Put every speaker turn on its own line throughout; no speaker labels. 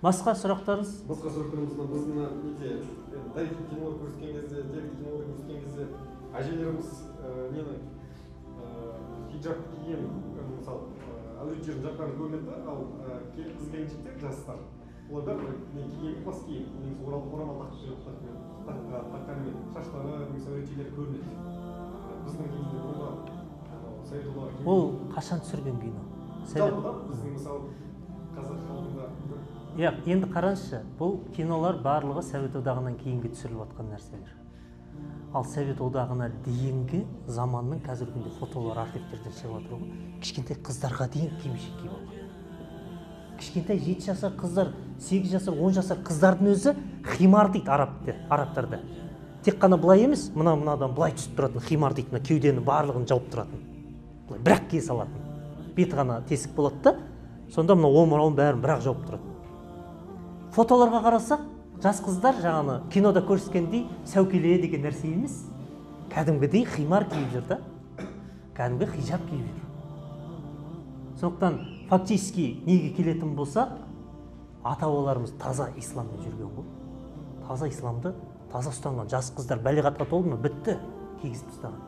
Басқа сұрақтарыңыз?
Басқа сұрақтарымыздан біздің неде тарихи кинолар көрсеткен кезде, тарихи кинолар көрсеткен кезде әжелеріміз нені хиджаб киген, мысалы, әулет жердің жақтарын көрінеді, ал қыз келіншектер, жастар, олар бәрі не киген бас киім, негізі орамал таққанымен шаштары, немесе әулет жерлері көрінеді. Біздің кейінде бұрынғы совет одағы
Ол қашан түсірген кино?
жалпы да біздің мысалы қазақ халқында
енді қараңызшы, бұл кинолар барлығы Совет одағынан кейінгі түсіріліп жатқан нәрселер. Ал Совет одағына дейінгі заманның қазіргі күнде фотолар, архивтерден шығып жатыр ғой. Кішкентай қыздарға дейін киім-кешек киіп алған. Кішкентай 7 жасар қыздар, 8 жасар, 10 жасар қыздардың өзі химар дейді арабтарда. Тек қана былай емес, мынадан былай түсіп тұратын химар дейді, кеудені барлығын жауып тұратын. Бірақ кие салатын. Беті ғана тесік болады да, сонда мына омырауын бәрін бірақ жауып тұрады. Фотоларға қарасақ, жас қыздар жаңағы кинода көрсеткендей сәукеле деген нәрсе емес. Кәдімгідей химар киіп жүр да. Кәдімгі хижаб киіп жүр. Сондықтан фактически неге келетін болсақ, ата-бабаларымыз таза исламмен жүрген ғой. Таза исламды таза ұстанған жас қыздар бәлиғатқа толды ма, бітті, кигізіп тастаған.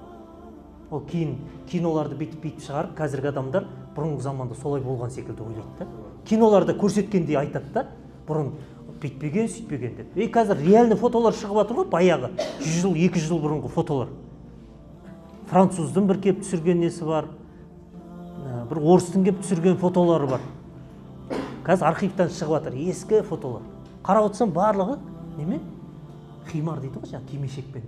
Ол кейін киноларды бүйтіп шығарып, қазіргі адамдар бұрынғы заманда солай болған секілді ойлайды да. Киноларда көрсеткендей айтады да, бұрын бүйтпеген, сөйтпеген деп. Қазір реальный фотолар шығып жатыр ғой, баяғы 100 жыл, 200 жыл бұрынғы фотолар. Француздың бір кеп түсірген несі бар, бір орыстың кеп түсірген фотолары бар. Қазір архивтан шығып жатыр, ескі фотолар. Қарап отырсам барлығы немен? Химар дейді ғой, жаңағы кимешекпен.